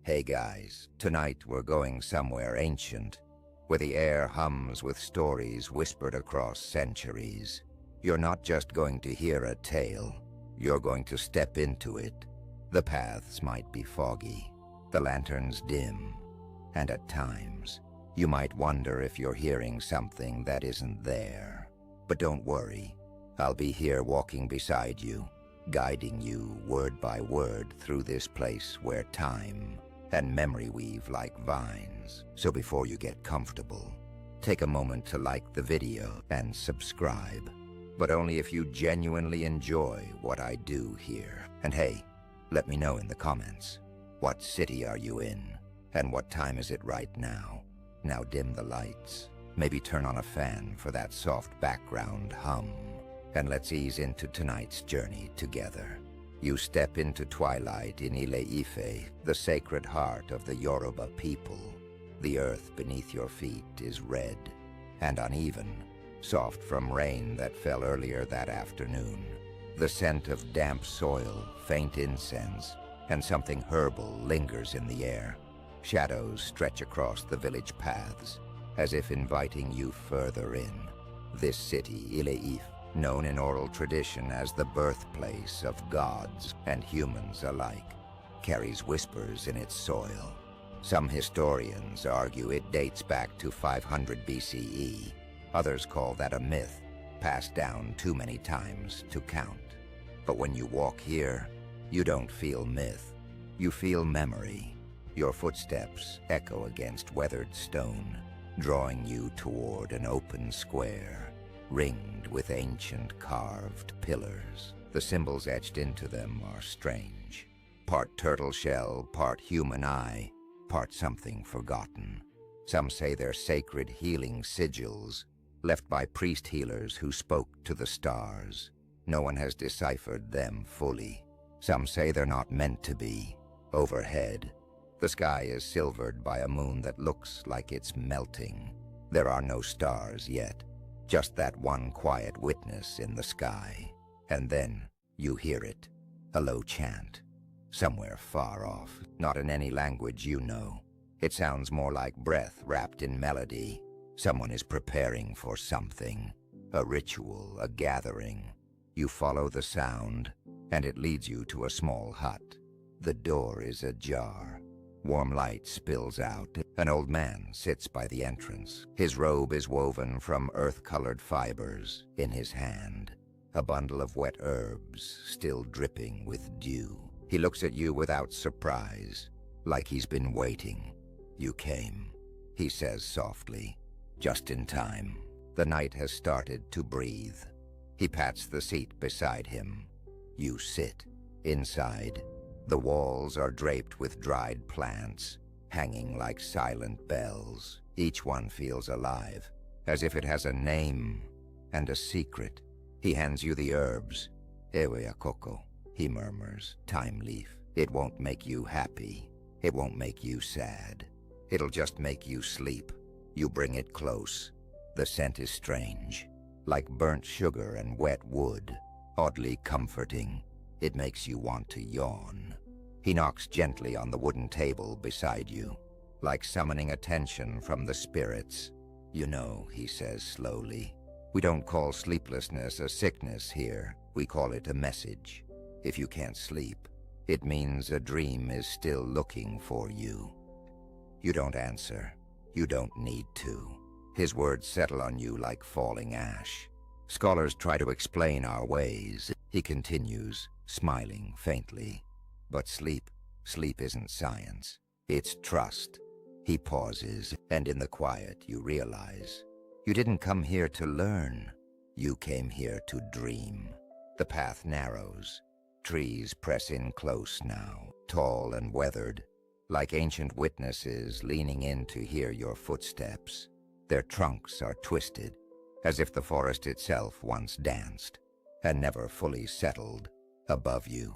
Hey guys, tonight we're going somewhere ancient, where the air hums with stories whispered across centuries. You're not just going to hear a tale, you're going to step into it. The paths might be foggy, the lanterns dim, and at times, you might wonder if you're hearing something that isn't there. But don't worry, I'll be here walking beside you, guiding you word by word through this place where time and memory weave like vines. So before you get comfortable, take a moment to like the video and subscribe. But only if you genuinely enjoy what I do here. And hey, let me know in the comments, what city are you in? And what time is it right now? Now dim the lights, maybe turn on a fan for that soft background hum, and let's ease into tonight's journey together. You step into twilight in Ile-Ife, the sacred heart of the Yoruba people. The earth beneath your feet is red and uneven, soft from rain that fell earlier that afternoon. The scent of damp soil, faint incense, and something herbal lingers in the air. Shadows stretch across the village paths, as if inviting you further in. This city, Ile-Ife, known in oral tradition as the birthplace of gods and humans alike, carries whispers in its soil. Some historians argue it dates back to 500 BCE. Others call that a myth, passed down too many times to count. But when you walk here, you don't feel myth. You feel memory. Your footsteps echo against weathered stone, drawing you toward an open square, ringed with ancient carved pillars. The symbols etched into them are strange. Part turtle shell, part human eye, part something forgotten. Some say they're sacred healing sigils, left by priest healers who spoke to the stars. No one has deciphered them fully. Some say they're not meant to be. Overhead, the sky is silvered by a moon that looks like it's melting. There are no stars yet, just that one quiet witness in the sky. And then you hear it, a low chant, somewhere far off, not in any language you know. It sounds more like breath wrapped in melody. Someone is preparing for something, a ritual, a gathering. You follow the sound, and it leads you to a small hut. The door is ajar. Warm light spills out. An old man sits by the entrance. His robe is woven from earth-colored fibers. In his hand, a bundle of wet herbs, still dripping with dew. He looks at you without surprise, like he's been waiting. You came, he says softly, just in time. The night has started to breathe. He pats the seat beside him. You sit. Inside, the walls are draped with dried plants, hanging like silent bells. Each one feels alive, as if it has a name and a secret. He hands you the herbs. Ewe akoko, he murmurs, time leaf. It won't make you happy. It won't make you sad. It'll just make you sleep. You bring it close. The scent is strange, like burnt sugar and wet wood, oddly comforting. It makes you want to yawn. He knocks gently on the wooden table beside you, like summoning attention from the spirits. You know, he says slowly, we don't call sleeplessness a sickness here. We call it a message. If you can't sleep, it means a dream is still looking for you. You don't answer. You don't need to. His words settle on you like falling ash. Scholars try to explain our ways. He continues, smiling faintly. But sleep isn't science. It's trust. He pauses, and in the quiet you realize, you didn't come here to learn. You came here to dream. The path narrows. Trees press in close now, tall and weathered, like ancient witnesses leaning in to hear your footsteps. Their trunks are twisted, as if the forest itself once danced, and never fully settled. Above you,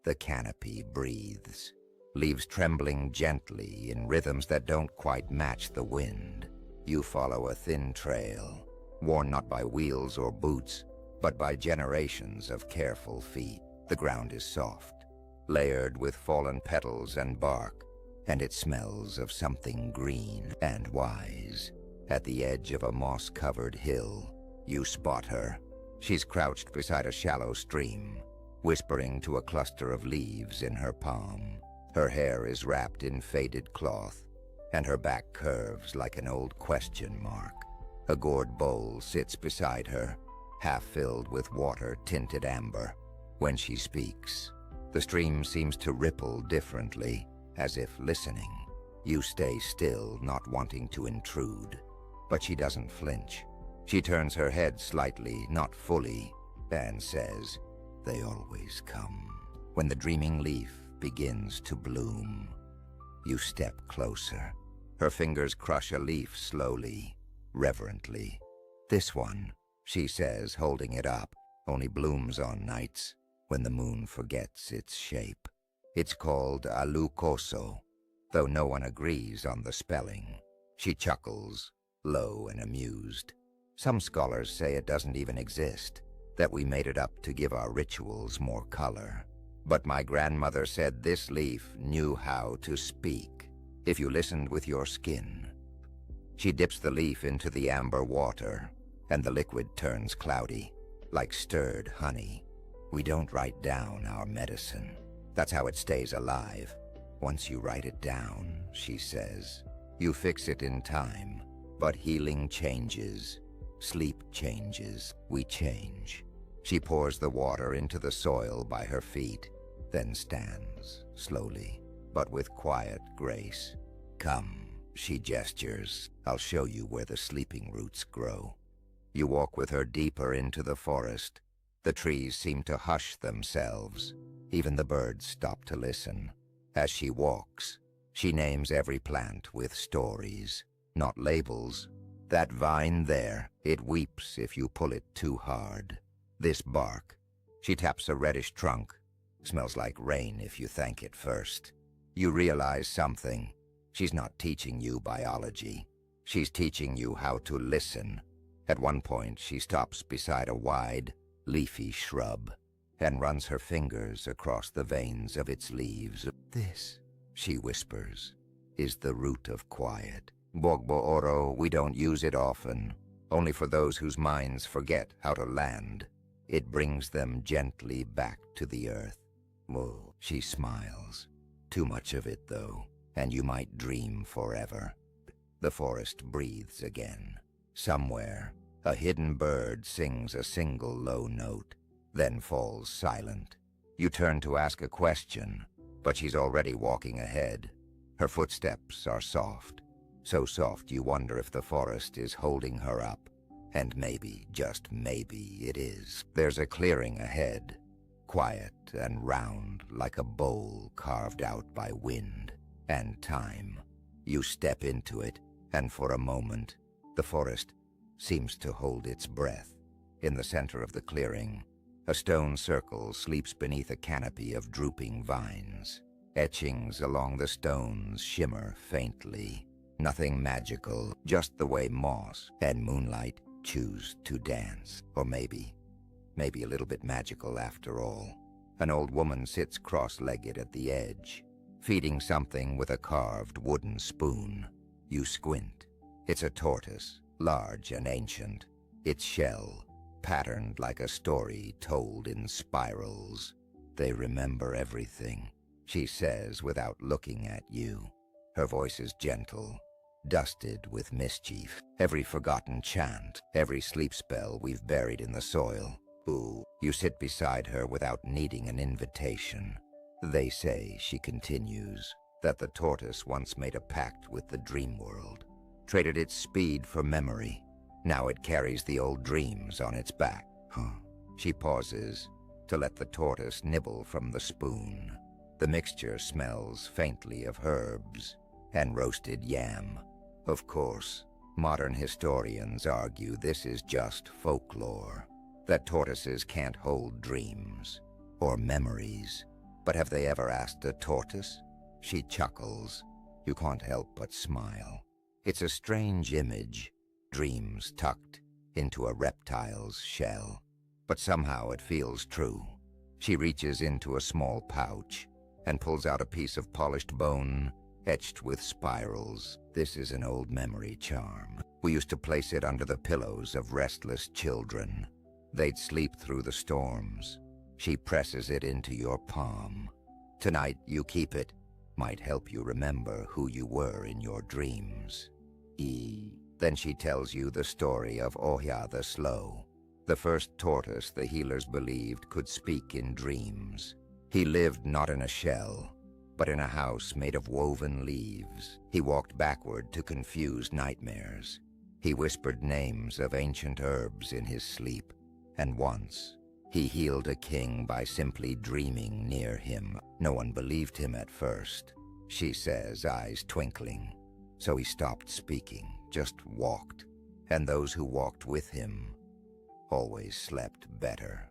the canopy breathes, leaves trembling gently in rhythms that don't quite match the wind. You follow a thin trail, worn not by wheels or boots, but by generations of careful feet. The ground is soft, layered with fallen petals and bark, and it smells of something green and wise. At the edge of a moss-covered hill, you spot her. She's crouched beside a shallow stream, whispering to a cluster of leaves in her palm. Her hair is wrapped in faded cloth, and her back curves like an old question mark. A gourd bowl sits beside her, half filled with water-tinted amber. When she speaks, the stream seems to ripple differently, as if listening. You stay still, not wanting to intrude. But she doesn't flinch. She turns her head slightly, not fully, and says, "They always come." When the dreaming leaf begins to bloom, you step closer. Her fingers crush a leaf slowly, reverently. "This one," she says, holding it up, "only blooms on nights when the moon forgets its shape. It's called alukoso, though no one agrees on the spelling." She chuckles, low and amused. "Some scholars say it doesn't even exist, that we made it up to give our rituals more color. But my grandmother said this leaf knew how to speak, if you listened with your skin." She dips the leaf into the amber water, and the liquid turns cloudy, like stirred honey. "We don't write down our medicine. That's how it stays alive. Once you write it down," she says, "you fix it in time. But healing changes. Sleep changes. We change." She pours the water into the soil by her feet, then stands, slowly, but with quiet grace. "Come," she gestures. "I'll show you where the sleeping roots grow." You walk with her deeper into the forest. The trees seem to hush themselves. Even the birds stop to listen. As she walks, she names every plant with stories, not labels. "That vine there, it weeps if you pull it too hard. This bark," she taps a reddish trunk, "smells like rain if you thank it first." You realize something. She's not teaching you biology. She's teaching you how to listen. At one point, she stops beside a wide, leafy shrub and runs her fingers across the veins of its leaves. "This," she whispers, "is the root of quiet. Bogbo oro, we don't use it often, only for those whose minds forget how to land. It brings them gently back to the earth." Whoa, she smiles. "Too much of it, though, and you might dream forever." The forest breathes again. Somewhere, a hidden bird sings a single low note, then falls silent. You turn to ask a question, but she's already walking ahead. Her footsteps are soft. So soft you wonder if the forest is holding her up. And maybe, just maybe, it is. There's a clearing ahead, quiet and round like a bowl carved out by wind and time. You step into it, and for a moment, the forest seems to hold its breath. In the center of the clearing, a stone circle sleeps beneath a canopy of drooping vines. Etchings along the stones shimmer faintly. Nothing magical, just the way moss and moonlight choose to dance. Or maybe a little bit magical after all. An old woman sits cross-legged at the edge, feeding something with a carved wooden spoon. You squint. It's a tortoise, large and ancient. Its shell, patterned like a story told in spirals. "They remember everything," she says without looking at you. Her voice is gentle, dusted with mischief. "Every forgotten chant, every sleep spell we've buried in the soil." Ooh. You sit beside her without needing an invitation. "They say," she continues, "that the tortoise once made a pact with the dream world, traded its speed for memory. Now it carries the old dreams on its back." She pauses to let the tortoise nibble from the spoon. The mixture smells faintly of herbs and roasted yam. Of course, modern historians argue this is just folklore, that tortoises can't hold dreams or memories. But have they ever asked a tortoise? She chuckles. You can't help but smile. It's a strange image, dreams tucked into a reptile's shell. But somehow it feels true. She reaches into a small pouch and pulls out a piece of polished bone etched with spirals. This is an old memory charm. We used to place it under the pillows of restless children. They'd sleep through the storms. She presses it into your palm. Tonight you keep it. Might help you remember who you were in your dreams. Then she tells you the story of Ohia the Slow, the first tortoise the healers believed could speak in dreams. He lived not in a shell, but in a house made of woven leaves. He walked backward to confuse nightmares. He whispered names of ancient herbs in his sleep, and once he healed a king by simply dreaming near him. No one believed him at first, she says, eyes twinkling. So he stopped speaking, just walked, and those who walked with him always slept better.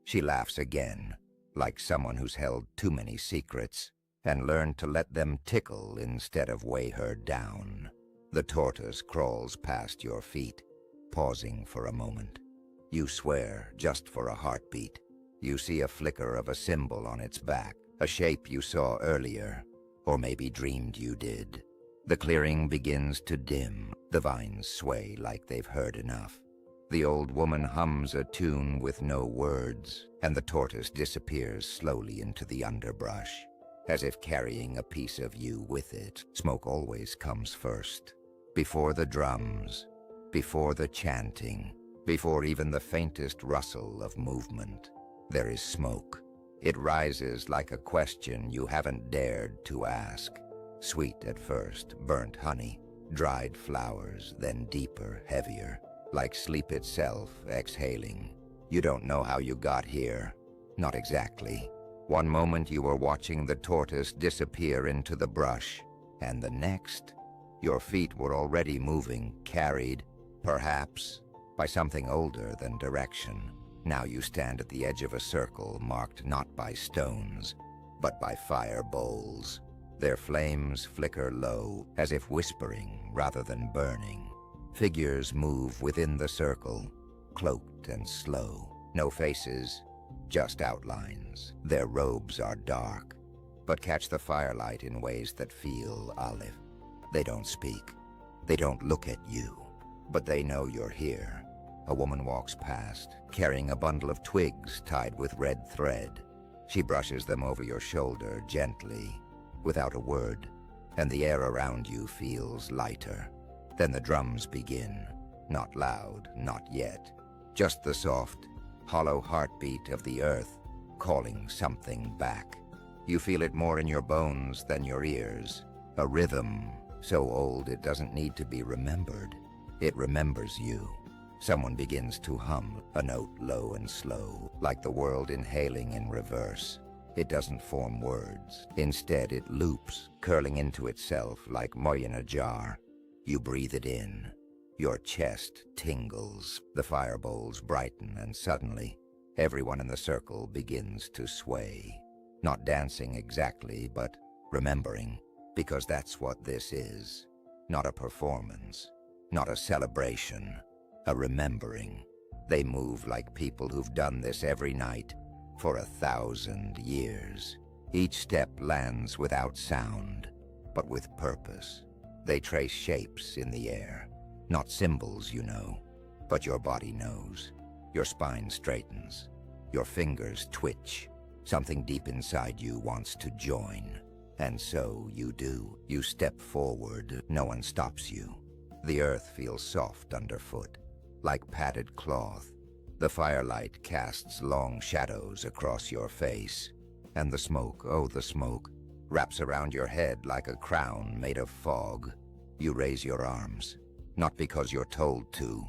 She laughs again, like someone who's held too many secrets and learned to let them tickle instead of weigh her down. The tortoise crawls past your feet, pausing for a moment. You swear, just for a heartbeat. You see a flicker of a symbol on its back, a shape you saw earlier, or maybe dreamed you did. The clearing begins to dim. The vines sway like they've heard enough. The old woman hums a tune with no words, and the tortoise disappears slowly into the underbrush, as if carrying a piece of you with it. Smoke always comes first. Before the drums, before the chanting, before even the faintest rustle of movement, there is smoke. It rises like a question you haven't dared to ask. Sweet at first, burnt honey, dried flowers, then deeper, heavier, like sleep itself exhaling. You don't know how you got here. Not exactly. One moment you were watching the tortoise disappear into the brush, and the next, your feet were already moving, carried, perhaps, by something older than direction. Now you stand at the edge of a circle marked not by stones, but by fire bowls. Their flames flicker low, as if whispering rather than burning. Figures move within the circle, cloaked and slow. No faces, just outlines. Their robes are dark, but catch the firelight in ways that feel olive. They don't speak. They don't look at you, but they know you're here. A woman walks past, carrying a bundle of twigs tied with red thread. She brushes them over your shoulder gently, without a word, and the air around you feels lighter. Then the drums begin, not loud, not yet, just the soft, hollow heartbeat of the earth calling something back. You feel it more in your bones than your ears, a rhythm so old it doesn't need to be remembered. It remembers you. Someone begins to hum, a note low and slow, like the world inhaling in reverse. It doesn't form words. Instead, it loops, curling into itself like moi in a jar. You breathe it in. Your chest tingles. The fire bowls brighten, and suddenly, everyone in the circle begins to sway. Not dancing exactly, but remembering, because that's what this is. Not a performance, not a celebration, a remembering. They move like people who've done this every night for 1,000 years. Each step lands without sound, but with purpose. They trace shapes in the air, not symbols, you know, but your body knows. Your spine straightens, your fingers twitch. Something deep inside you wants to join, and so you do. You step forward, no one stops you. The earth feels soft underfoot, like padded cloth. The firelight casts long shadows across your face, and the smoke, oh the smoke, wraps around your head like a crown made of fog. You raise your arms, not because you're told to,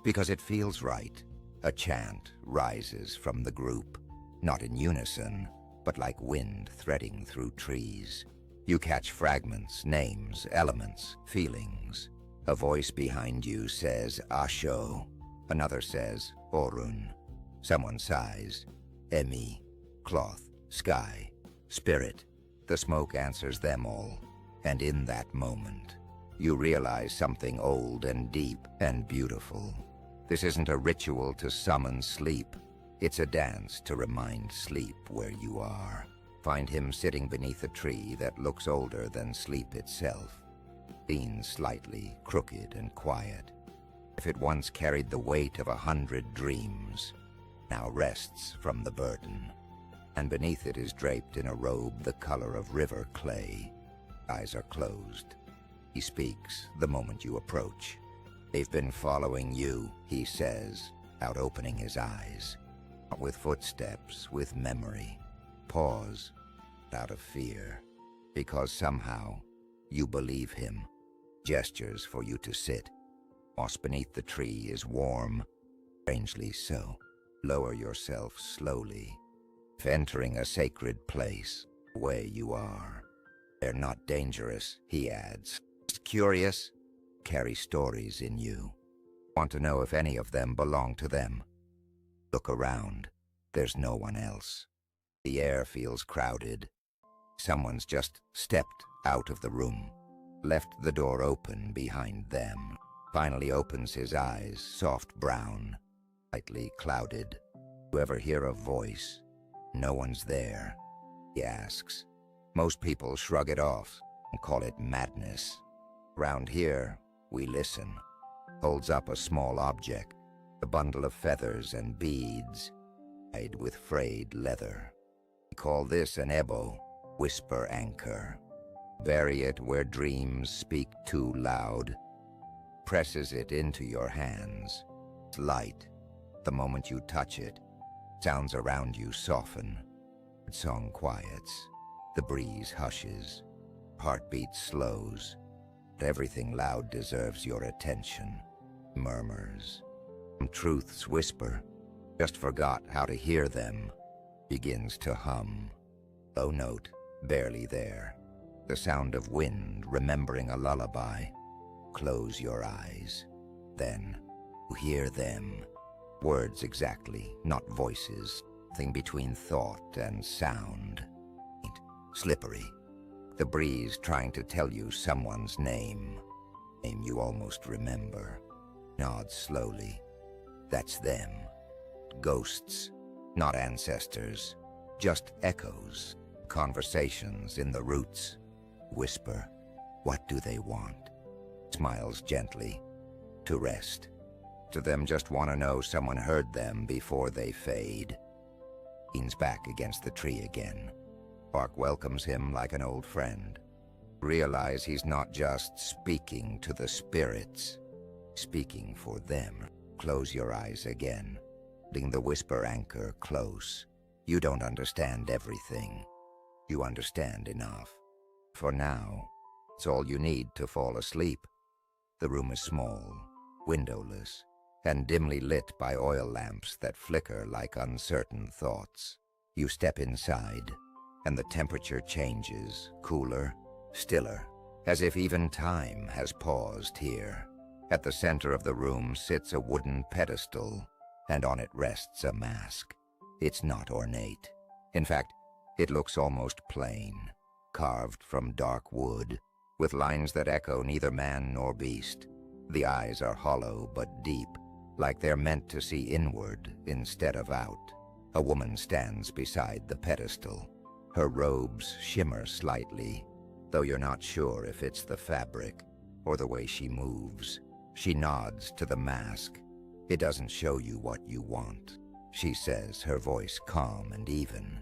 because it feels right. A chant rises from the group, not in unison, but like wind threading through trees. You catch fragments, names, elements, feelings. A voice behind you says, Asho. Another says, Orun. Someone sighs, Emi, cloth, sky, spirit. The smoke answers them all, and in that moment, you realize something old and deep and beautiful. This isn't a ritual to summon sleep. It's a dance to remind sleep where you are. Find him sitting beneath a tree that looks older than sleep itself, leans slightly, crooked and quiet. If it once carried the weight of 100 dreams, now rests from the burden. And beneath it is draped in a robe the color of river clay. Eyes are closed. He speaks the moment you approach. "They've been following you," he says, out opening his eyes. Not with footsteps, with memory. Pause, out of fear, because somehow you believe him. Gestures for you to sit. Moss beneath the tree is warm, strangely so. Lower yourself slowly. If entering a sacred place, where you are. They're not dangerous, he adds. Just curious, carry stories in you. Want to know if any of them belong to them. Look around. There's no one else. The air feels crowded. Someone's just stepped out of the room, left the door open behind them. Finally opens his eyes, soft brown, slightly clouded. You ever hear a voice? No one's there, he asks. Most people shrug it off and call it madness. Round here, we listen. Holds up a small object, a bundle of feathers and beads, tied with frayed leather. We call this an ebo, whisper anchor. Bury it where dreams speak too loud. Presses it into your hands. It's light. The moment you touch it, sounds around you soften. The song quiets. The breeze hushes. Heartbeat slows. Everything loud deserves your attention. Murmurs. Truths whisper. Just forgot how to hear them. Begins to hum. Low note, barely there. The sound of wind remembering a lullaby. Close your eyes. Then, you hear them. Words exactly, not voices. Thing between thought and sound. Slippery. The breeze trying to tell you someone's name. Name you almost remember. Nods slowly. That's them. Ghosts. Not ancestors. Just echoes. Conversations in the roots. Whisper. What do they want? Smiles gently. To rest. To them just want to know someone heard them before they fade. Leans back against the tree again. Bark welcomes him like an old friend. Realize he's not just speaking to the spirits. Speaking for them. Close your eyes again. Holding the whisper anchor close. You don't understand everything. You understand enough. For now, it's all you need to fall asleep. The room is small, windowless, and dimly lit by oil lamps that flicker like uncertain thoughts. You step inside, and the temperature changes, cooler, stiller, as if even time has paused here. At the center of the room sits a wooden pedestal, and on it rests a mask. It's not ornate. In fact, it looks almost plain, carved from dark wood, with lines that echo neither man nor beast. The eyes are hollow but deep, like they're meant to see inward instead of out. A woman stands beside the pedestal. Her robes shimmer slightly, though you're not sure if it's the fabric or the way she moves. She nods to the mask. It doesn't show you what you want, she says, her voice calm and even.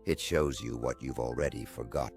It shows you what you've already forgot.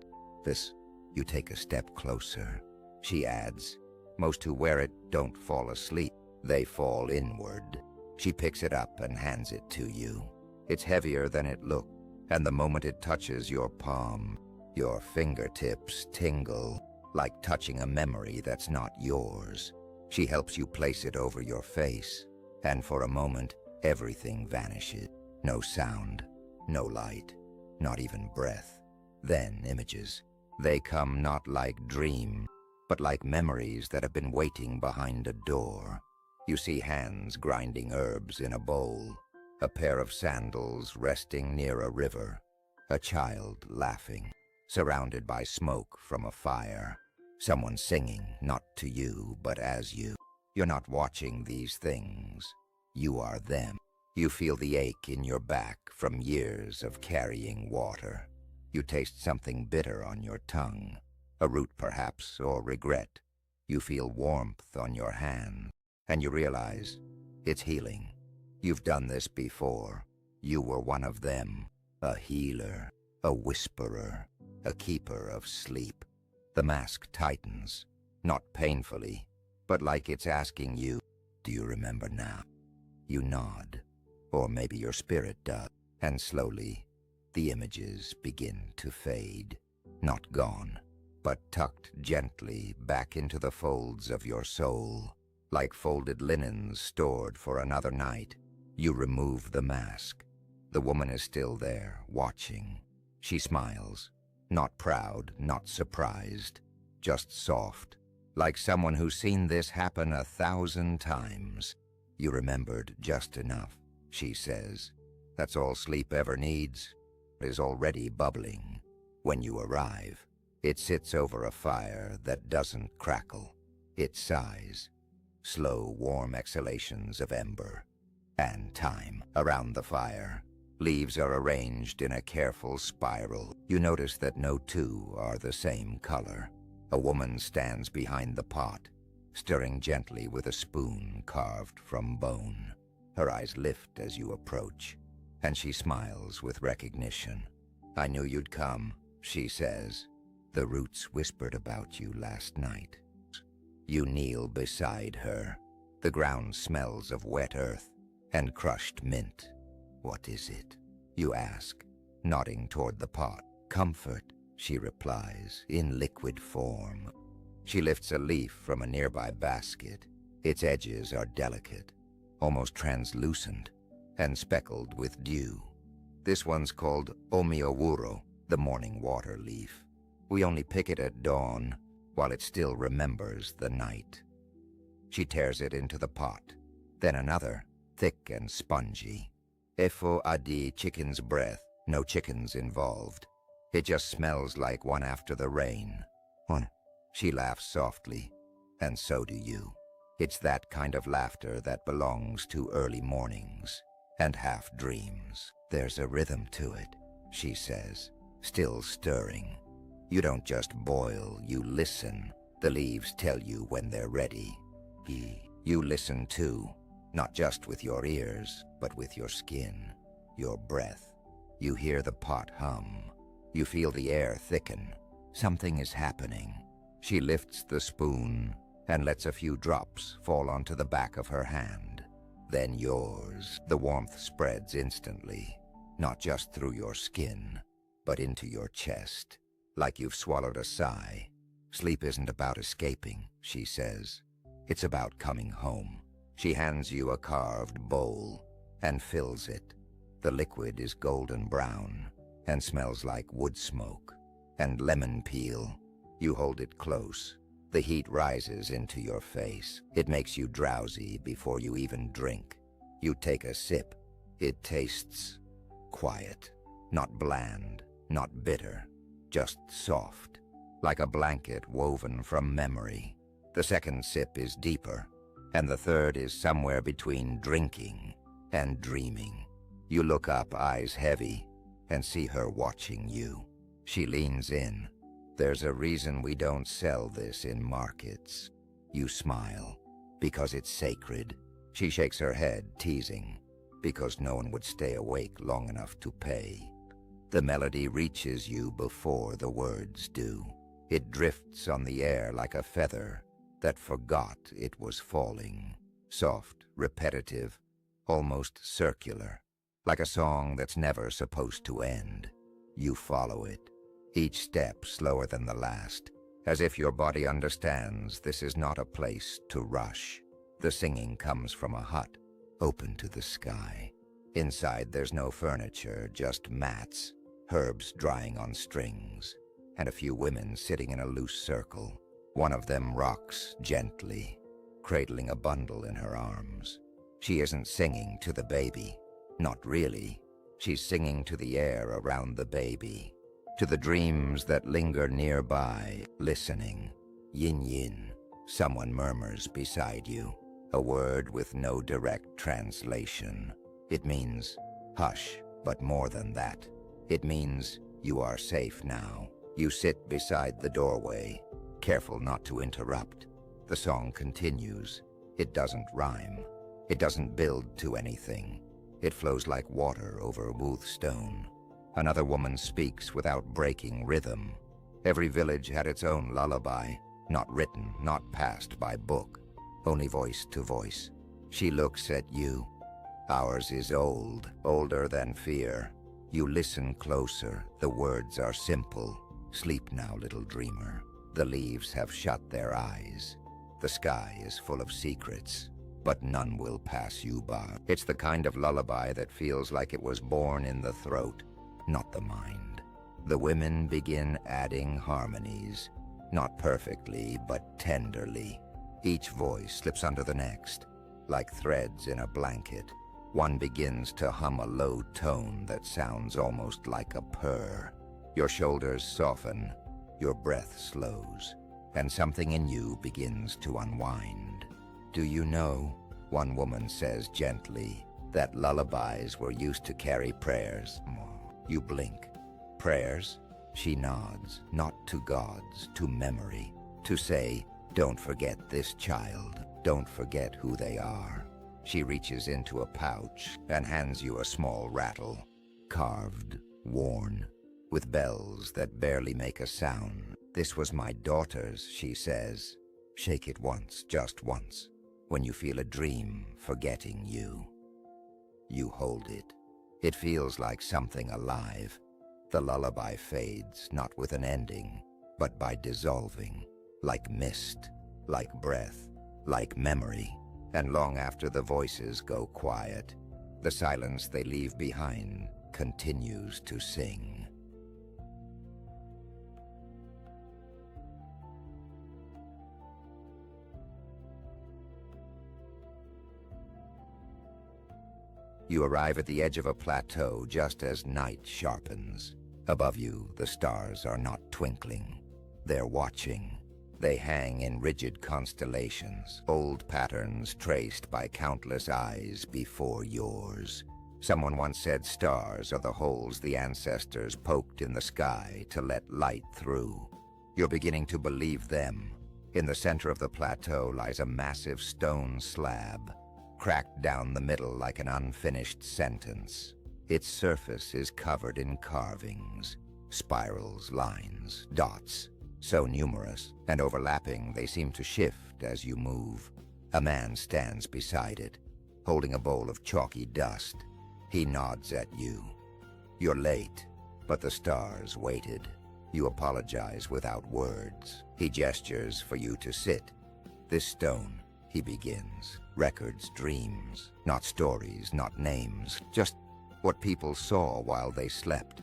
This, you take a step closer. She adds, most who wear it don't fall asleep. They fall inward. She picks it up and hands it to you. It's heavier than it looked, and the moment it touches your palm, your fingertips tingle, like touching a memory that's not yours. She helps you place it over your face, and for a moment, everything vanishes. No sound, no light, not even breath. Then images. They come not like dreams, but like memories that have been waiting behind a door. You see hands grinding herbs in a bowl, a pair of sandals resting near a river, a child laughing, surrounded by smoke from a fire. Someone singing, not to you, but as you. You're not watching these things. You are them. You feel the ache in your back from years of carrying water. You taste something bitter on your tongue, a root perhaps, or regret. You feel warmth on your hand, and you realize it's healing. You've done this before. You were one of them, a healer, a whisperer, a keeper of sleep. The mask tightens, not painfully, but like it's asking you, do you remember now? You nod, or maybe your spirit does, and slowly the images begin to fade, not gone, but tucked gently back into the folds of your soul, like folded linens stored for another night. You remove the mask. The woman is still there, watching. She smiles, not proud, not surprised, just soft, like someone who's seen this happen 1,000 times. You remembered just enough, she says. That's all sleep ever needs, is already bubbling. When you arrive, it sits over a fire that doesn't crackle. It sighs, slow, warm exhalations of ember and time around the fire. Leaves are arranged in a careful spiral. You notice that no two are the same color. A woman stands behind the pot, stirring gently with a spoon carved from bone. Her eyes lift as you approach, and she smiles with recognition. I knew you'd come, she says. The roots whispered about you last night. You kneel beside her. The ground smells of wet earth and crushed mint. What is it? You ask, nodding toward the pot. Comfort, she replies, in liquid form. She lifts a leaf from a nearby basket. Its edges are delicate, almost translucent, and speckled with dew. This one's called omiowuro, the morning water leaf. We only pick it at dawn, while it still remembers the night. She tears it into the pot. Then another, thick and spongy. Efo adi, chicken's breath, no chickens involved. It just smells like one after the rain. She laughs softly, and so do you. It's that kind of laughter that belongs to early mornings and half dreams. There's a rhythm to it, she says, still stirring. You don't just boil, you listen. The leaves tell you when they're ready. You listen too, not just with your ears, but with your skin, your breath. You hear the pot hum. You feel the air thicken. Something is happening. She lifts the spoon and lets a few drops fall onto the back of her hand. Then yours. The warmth spreads instantly, not just through your skin, but into your chest, like you've swallowed a sigh. Sleep isn't about escaping, she says. It's about coming home. She hands you a carved bowl and fills it. The liquid is golden brown and smells like wood smoke and lemon peel. You hold it close. The heat rises into your face. It makes you drowsy before you even drink. You take a sip. It tastes quiet, not bland, not bitter, just soft, like a blanket woven from memory. The second sip is deeper, and the third is somewhere between drinking and dreaming. You look up, eyes heavy, and see her watching you. She leans in. There's a reason we don't sell this in markets. You smile, because it's sacred. She shakes her head, teasing, because no one would stay awake long enough to pay. The melody reaches you before the words do. It drifts on the air like a feather that forgot it was falling. Soft, repetitive, almost circular, like a song that's never supposed to end. You follow it, each step slower than the last, as if your body understands this is not a place to rush. The singing comes from a hut, open to the sky. Inside there's no furniture, just mats, herbs drying on strings, and a few women sitting in a loose circle. One of them rocks gently, cradling a bundle in her arms. She isn't singing to the baby, not really. She's singing to the air around the baby, to the dreams that linger nearby, listening. Yin yin, someone murmurs beside you, a word with no direct translation. It means hush, but more than that. It means You are safe now. You sit beside the doorway, careful not to interrupt. The song continues. It doesn't rhyme. It doesn't build to anything. It flows like water over smooth stone. Another woman speaks without breaking rhythm. Every village had its own lullaby, not written, not passed by book, only voice to voice. She looks at you. Ours is old, older than fear. You listen closer. The words are simple. Sleep now, little dreamer. The leaves have shut their eyes. The sky is full of secrets, but none will pass you by. It's the kind of lullaby that feels like it was born in the throat, not the mind. The women begin adding harmonies, not perfectly, but tenderly. Each voice slips under the next, like threads in a blanket. One begins to hum a low tone that sounds almost like a purr. Your shoulders soften, your breath slows, and something in you begins to unwind. Do you know, one woman says gently, that lullabies were used to carry prayers? You blink. Prayers? She nods, not to gods, to memory, to say, don't forget this child, don't forget who they are. She reaches into a pouch and hands you a small rattle, carved, worn, with bells that barely make a sound. This was my daughter's, she says. Shake it once, just once, when you feel a dream forgetting you. You hold it. It feels like something alive. The lullaby fades, not with an ending, but by dissolving, like mist, like breath, like memory. And long after the voices go quiet, the silence they leave behind continues to sing. You arrive at the edge of a plateau just as night sharpens. Above you, the stars are not twinkling. They're watching. They hang in rigid constellations, old patterns traced by countless eyes before yours. Someone once said stars are the holes the ancestors poked in the sky to let light through. You're beginning to believe them. In the center of the plateau lies a massive stone slab, cracked down the middle like an unfinished sentence. Its surface is covered in carvings, spirals, lines, dots, so numerous and overlapping they seem to shift as you move. A man stands beside it, holding a bowl of chalky dust. He nods at you. You're late, but the stars waited. You apologize without words. He gestures for you to sit. This stone, he begins, records dreams, not stories, not names, just what people saw while they slept.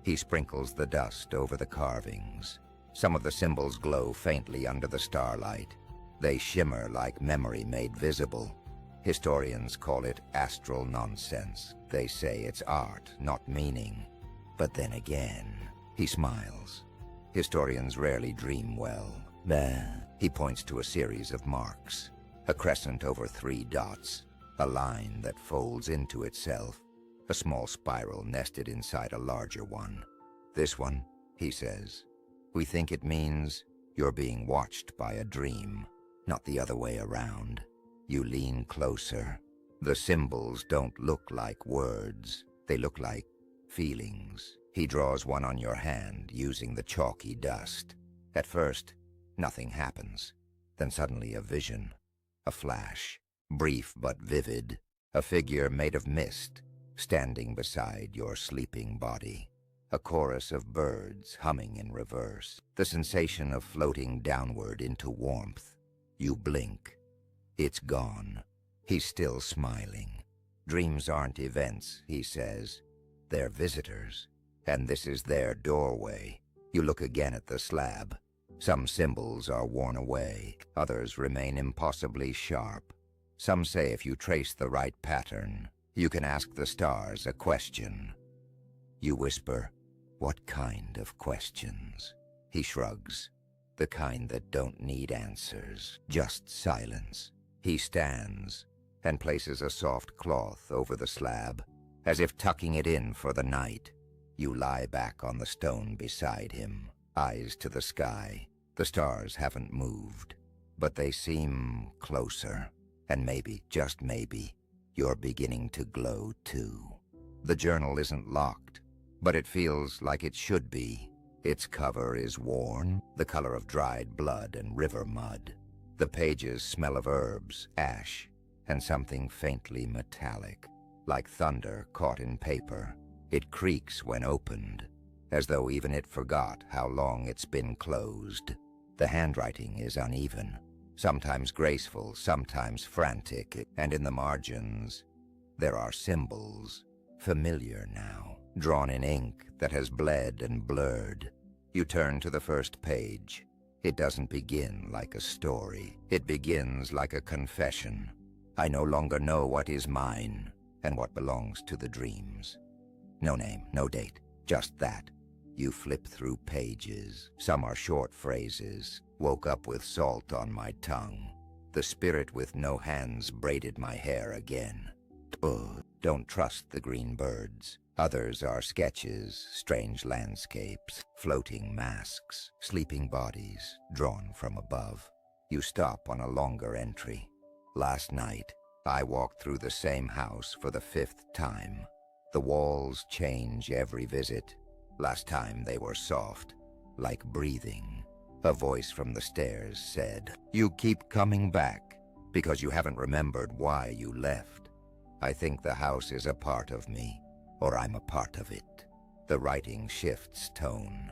He sprinkles the dust over the carvings. Some of the symbols glow faintly under the starlight. They shimmer like memory made visible. Historians call it astral nonsense. They say it's art, not meaning. But then again, he smiles. Historians rarely dream well. He points to a series of marks, a crescent over 3 dots, a line that folds into itself, a small spiral nested inside a larger one. This one, he says, we think it means you're being watched by a dream, not the other way around. You lean closer. The symbols don't look like words. They look like feelings. He draws one on your hand using the chalky dust. At first, nothing happens. Then suddenly a vision, a flash, brief but vivid, a figure made of mist, standing beside your sleeping body. A chorus of birds humming in reverse, the sensation of floating downward into warmth. You blink. It's gone. He's still smiling. Dreams aren't events, he says. They're visitors, and this is their doorway. You look again at the slab. Some symbols are worn away, others remain impossibly sharp. Some say if you trace the right pattern, you can ask the stars a question. You whisper, what kind of questions? He shrugs. The kind that don't need answers, just silence. He stands and places a soft cloth over the slab, as if tucking it in for the night. You lie back on the stone beside him, eyes to the sky. The stars haven't moved, but they seem closer. And maybe, just maybe, you're beginning to glow too. The journal isn't locked, but it feels like it should be. Its cover is worn, the color of dried blood and river mud. The pages smell of herbs, ash, and something faintly metallic, like thunder caught in paper. It creaks when opened, as though even it forgot how long it's been closed. The handwriting is uneven, sometimes graceful, sometimes frantic, and in the margins, there are symbols, familiar now, drawn in ink that has bled and blurred. You turn to the first page. It doesn't begin like a story. It begins like a confession. I no longer know what is mine and what belongs to the dreams. No name, no date, just that. You flip through pages. Some are short phrases. Woke up with salt on my tongue. The spirit with no hands braided my hair again. Ugh, don't trust the green birds. Others are sketches, strange landscapes, floating masks, sleeping bodies drawn from above. You stop on a longer entry. Last night, I walked through the same house for the 5th time. The walls change every visit. Last time they were soft, like breathing. A voice from the stairs said, "You keep coming back because you haven't remembered why you left." I think the house is a part of me, or I'm a part of it. The writing shifts tone,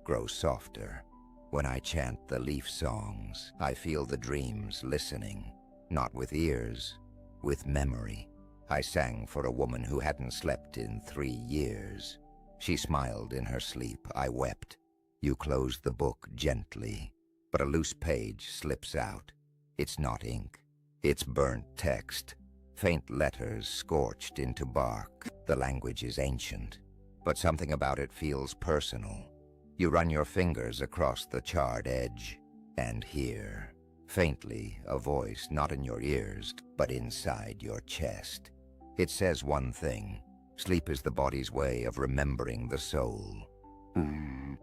grows softer. When I chant the leaf songs, I feel the dreams listening, not with ears, with memory. I sang for a woman who hadn't slept in 3 years. She smiled in her sleep. I wept. You close the book gently, but a loose page slips out. It's not ink. It's burnt text. Faint letters scorched into bark. The language is ancient, but something about it feels personal. You run your fingers across the charred edge and hear, faintly, a voice not in your ears, but inside your chest. It says one thing: sleep is the body's way of remembering the soul.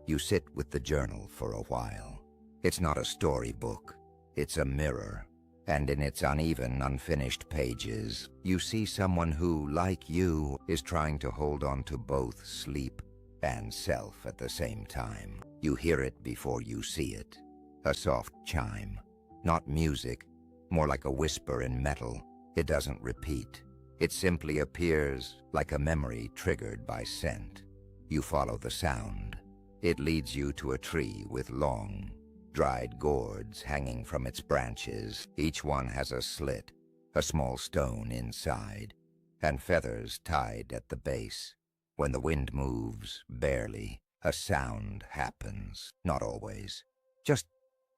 You sit with the journal for a while. It's not a storybook. It's a mirror. And in its uneven, unfinished pages, you see someone who, like you, is trying to hold on to both sleep and self at the same time. You hear it before you see it. A soft chime. Not music, more like a whisper in metal. It doesn't repeat. It simply appears like a memory triggered by scent. You follow the sound. It leads you to a tree with long, dried gourds hanging from its branches. Each one has a slit, a small stone inside, and feathers tied at the base. When the wind moves, barely, a sound happens. Not always. Just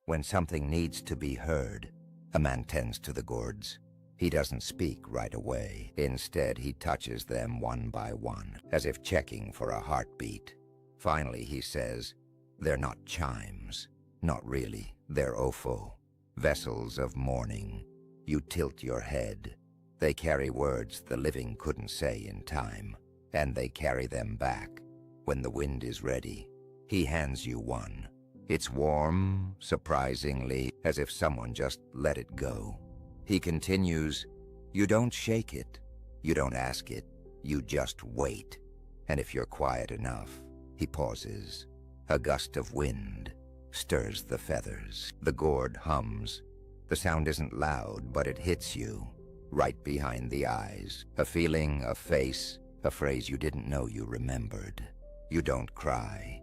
when something needs to be heard. A man tends to the gourds. He doesn't speak right away. Instead, he touches them one by one, as if checking for a heartbeat. Finally, he says, "They're not chimes. Not really. They're ofo, vessels of mourning." You tilt your head. They carry words the living couldn't say in time, and they carry them back when the wind is ready. He hands you one. It's warm, surprisingly, as if someone just let it go. He continues, "You don't shake it. You don't ask it. You just wait. And if you're quiet enough," he pauses. A gust of wind stirs the feathers. The gourd hums. The sound isn't loud, but it hits you, right behind the eyes. A feeling, a face, a phrase you didn't know you remembered. You don't cry,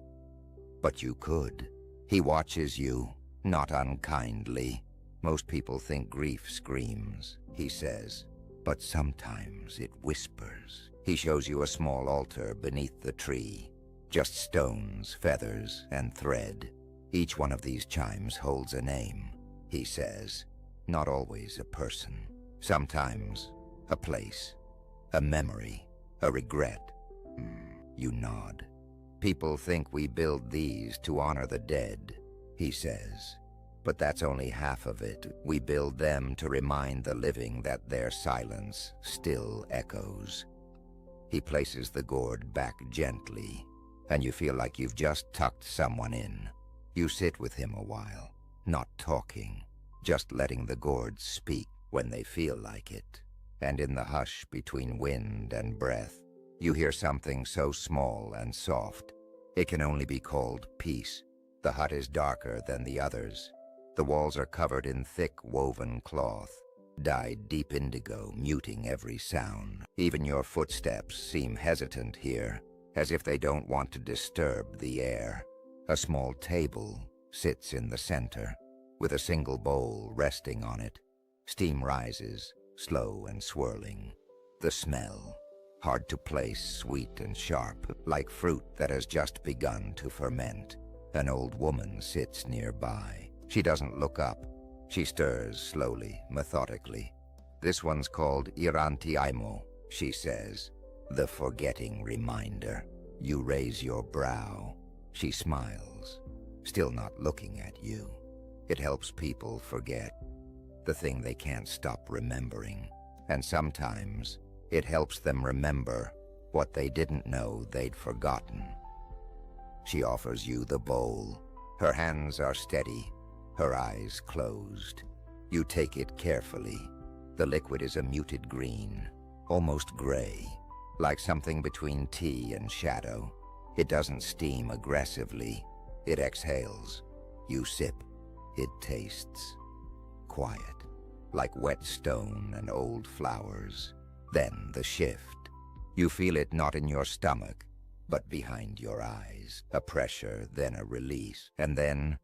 but you could. He watches you, not unkindly. Most people think grief screams, he says, but sometimes it whispers. He shows you a small altar beneath the tree. Just stones, feathers, and thread. Each one of these chimes holds a name, he says. Not always a person. Sometimes a place, a memory, a regret. You nod. People think we build these to honor the dead, he says. But that's only half of it. We build them to remind the living that their silence still echoes. He places the gourd back gently, and you feel like you've just tucked someone in. You sit with him a while, not talking, just letting the gourds speak when they feel like it. And in the hush between wind and breath, you hear something so small and soft, it can only be called peace. The hut is darker than the others. The walls are covered in thick woven cloth, dyed deep indigo, muting every sound. Even your footsteps seem hesitant here, as if they don't want to disturb the air. A small table sits in the center, with a single bowl resting on it. Steam rises, slow and swirling. The smell, hard to place, sweet and sharp, like fruit that has just begun to ferment. An old woman sits nearby. She doesn't look up. She stirs slowly, methodically. "This one's called Iranti Aimo," she says, "the forgetting reminder." You raise your brow. She smiles, still not looking at you. It helps people forget the thing they can't stop remembering. And sometimes it helps them remember what they didn't know they'd forgotten. She offers you the bowl. Her hands are steady, her eyes closed. You take it carefully. The liquid is a muted green, almost gray, like something between tea and shadow. It doesn't steam aggressively. It exhales. You sip. It tastes quiet, like wet stone and old flowers. Then the shift. You feel it not in your stomach, but behind your eyes. A pressure, then a release, and then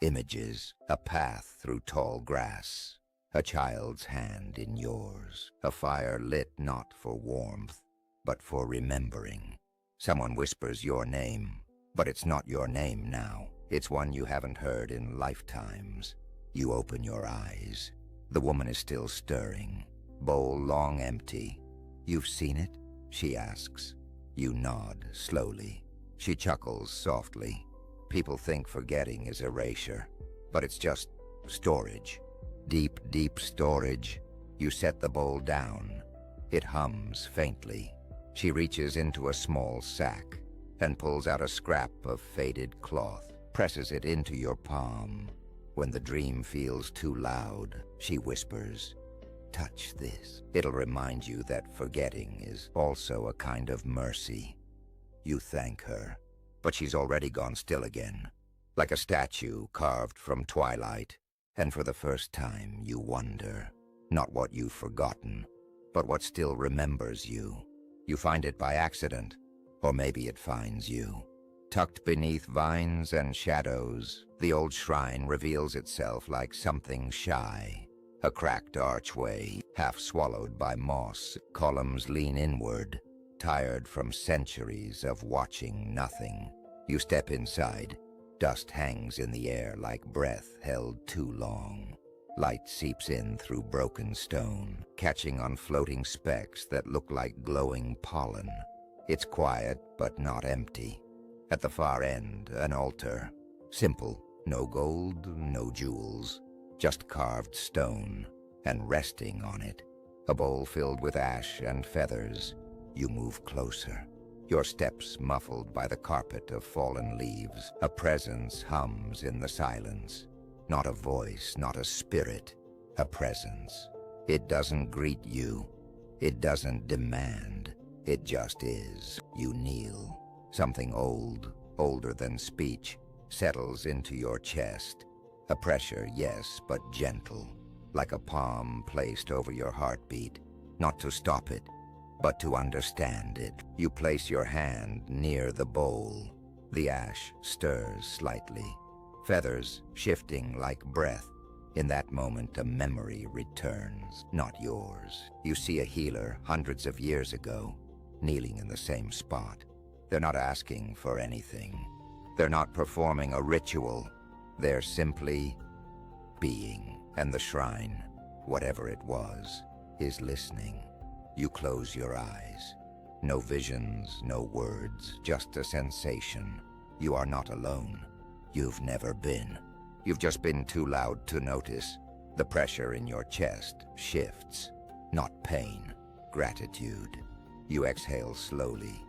images. A path through tall grass, a child's hand in yours, a fire lit not for warmth, but for remembering. Someone whispers your name, but it's not your name now. It's one you haven't heard in lifetimes. You open your eyes. The woman is still stirring, bowl long empty. "You've seen it?" she asks. You nod slowly. She chuckles softly. People think forgetting is erasure, but it's just storage. Deep, deep storage. You set the bowl down. It hums faintly. She reaches into a small sack and pulls out a scrap of faded cloth, presses it into your palm. When the dream feels too loud, she whispers, "Touch this. It'll remind you that forgetting is also a kind of mercy." You thank her, but she's already gone still again, like a statue carved from twilight. And for the first time, you wonder, not what you've forgotten, but what still remembers you. You find it by accident, or maybe it finds you. Tucked beneath vines and shadows, the old shrine reveals itself like something shy. A cracked archway, half swallowed by moss. Columns lean inward, tired from centuries of watching nothing. You step inside. Dust hangs in the air like breath held too long. Light seeps in through broken stone, catching on floating specks that look like glowing pollen. It's quiet, but not empty. At the far end, an altar. Simple, no gold, no jewels, just carved stone, and resting on it, a bowl filled with ash and feathers. You move closer, your steps muffled by the carpet of fallen leaves. A presence hums in the silence. Not a voice, not a spirit, a presence. It doesn't greet you. It doesn't demand. It just is. You kneel. Something old, older than speech, settles into your chest. A pressure, yes, but gentle, like a palm placed over your heartbeat. Not to stop it, but to understand it. You place your hand near the bowl. The ash stirs slightly. Feathers shifting like breath. In that moment, a memory returns, not yours. You see a healer hundreds of years ago, kneeling in the same spot. They're not asking for anything. They're not performing a ritual. They're simply being. And the shrine, whatever it was, is listening. You close your eyes. No visions, no words, just a sensation. You are not alone. You've never been. You've just been too loud to notice. The pressure in your chest shifts. Not pain, gratitude. You exhale slowly.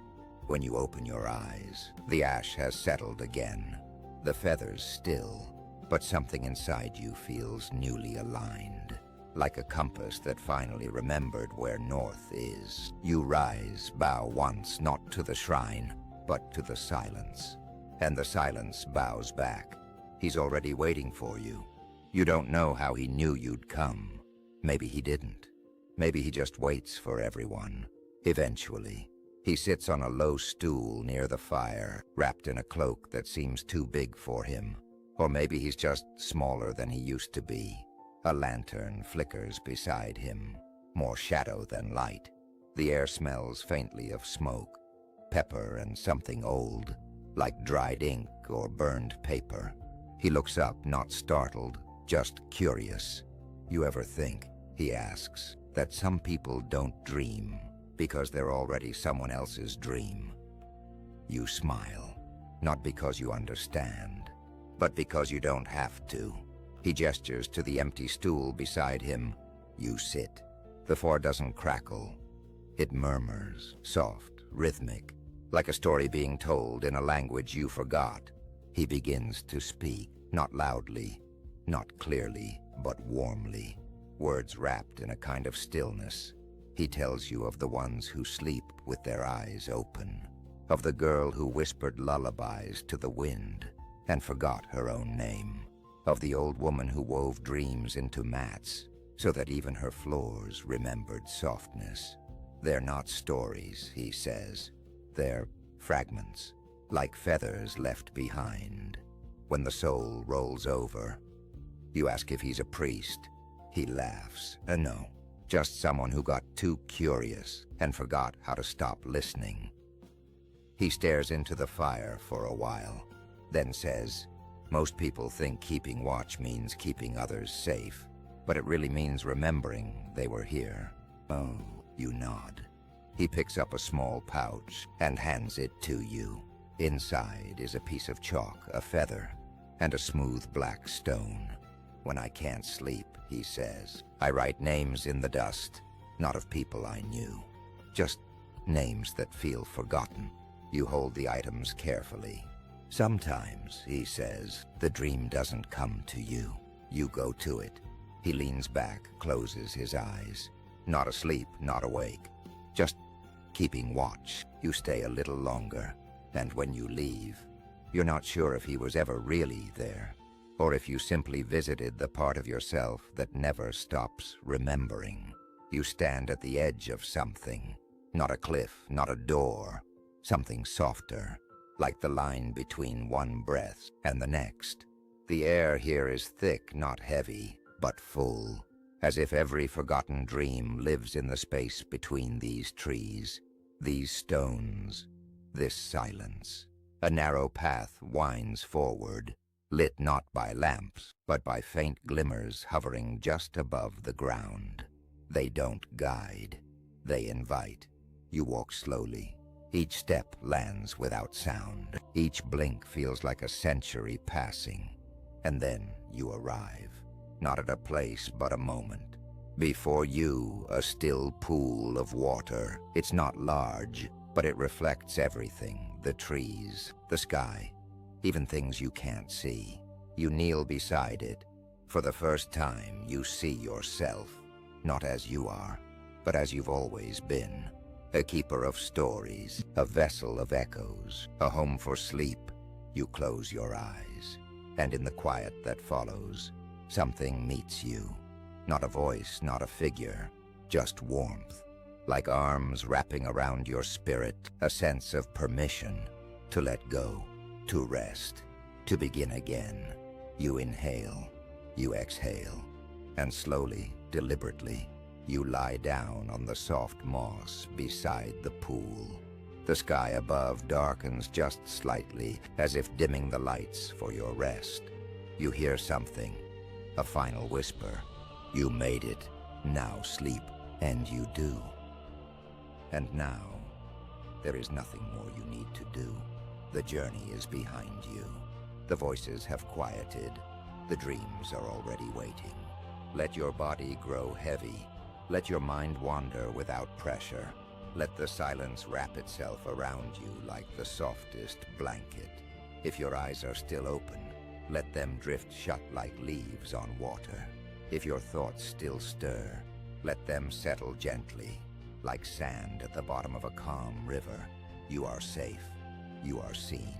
When you open your eyes, the ash has settled again. The feathers still, but something inside you feels newly aligned, like a compass that finally remembered where north is. You rise, bow once, not to the shrine, but to the silence. And the silence bows back. He's already waiting for you. You don't know how he knew you'd come. Maybe he didn't. Maybe he just waits for everyone. Eventually, he sits on a low stool near the fire, wrapped in a cloak that seems too big for him. Or maybe he's just smaller than he used to be. A lantern flickers beside him, more shadow than light. The air smells faintly of smoke, pepper and something old, like dried ink or burned paper. He looks up, not startled, just curious. You ever think, he asks, that some people don't dream because they're already someone else's dream? You smile, not because you understand, but because you don't have to. He gestures to the empty stool beside him. You sit. The floor doesn't crackle. It murmurs, soft, rhythmic, like a story being told in a language you forgot. He begins to speak, not loudly, not clearly, but warmly, words wrapped in a kind of stillness. He tells you of the ones who sleep with their eyes open, of the girl who whispered lullabies to the wind and forgot her own name, of the old woman who wove dreams into mats so that even her floors remembered softness. They're not stories, he says. They're fragments, like feathers left behind. When the soul rolls over, you ask if he's a priest. He laughs. No, just someone who got too curious and forgot how to stop listening. He stares into the fire for a while, then says, most people think keeping watch means keeping others safe, but it really means remembering they were here. Oh, you nod. He picks up a small pouch and hands it to you. Inside is a piece of chalk, a feather, and a smooth black stone. When I can't sleep, he says, I write names in the dust, not of people I knew, just names that feel forgotten. You hold the items carefully. Sometimes, he says, the dream doesn't come to you. You go to it. He leans back, closes his eyes. Not asleep, not awake. Just keeping watch. You stay a little longer. And when you leave, you're not sure if he was ever really there, or if you simply visited the part of yourself that never stops remembering. You stand at the edge of something. Not a cliff, not a door. Something softer, like the line between one breath and the next. The air here is thick, not heavy, but full, as if every forgotten dream lives in the space between these trees, these stones, this silence. A narrow path winds forward, lit not by lamps, but by faint glimmers hovering just above the ground. They don't guide, they invite. You walk slowly. Each step lands without sound. Each blink feels like a century passing. And then you arrive, not at a place but a moment. Before you, a still pool of water. It's not large, but it reflects everything. The trees, the sky, even things you can't see. You kneel beside it. For the first time, you see yourself, not as you are, but as you've always been. A keeper of stories, a vessel of echoes, a home for sleep. You close your eyes, and in the quiet that follows, something meets you. Not a voice, not a figure, just warmth. Like arms wrapping around your spirit, a sense of permission to let go, to rest, to begin again. You inhale, you exhale, and slowly, deliberately, you lie down on the soft moss beside the pool. The sky above darkens just slightly, as if dimming the lights for your rest. You hear something, a final whisper. You made it, now sleep, and you do. And now, there is nothing more you need to do. The journey is behind you. The voices have quieted. The dreams are already waiting. Let your body grow heavy. Let your mind wander without pressure. Let the silence wrap itself around you like the softest blanket. If your eyes are still open, let them drift shut like leaves on water. If your thoughts still stir, let them settle gently, like sand at the bottom of a calm river. You are safe. You are seen.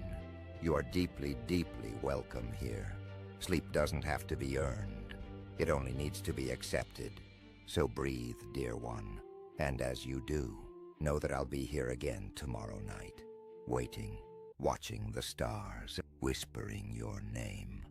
You are deeply, deeply welcome here. Sleep doesn't have to be earned. It only needs to be accepted. So breathe, dear one. And as you do, know that I'll be here again tomorrow night, waiting, watching the stars, whispering your name.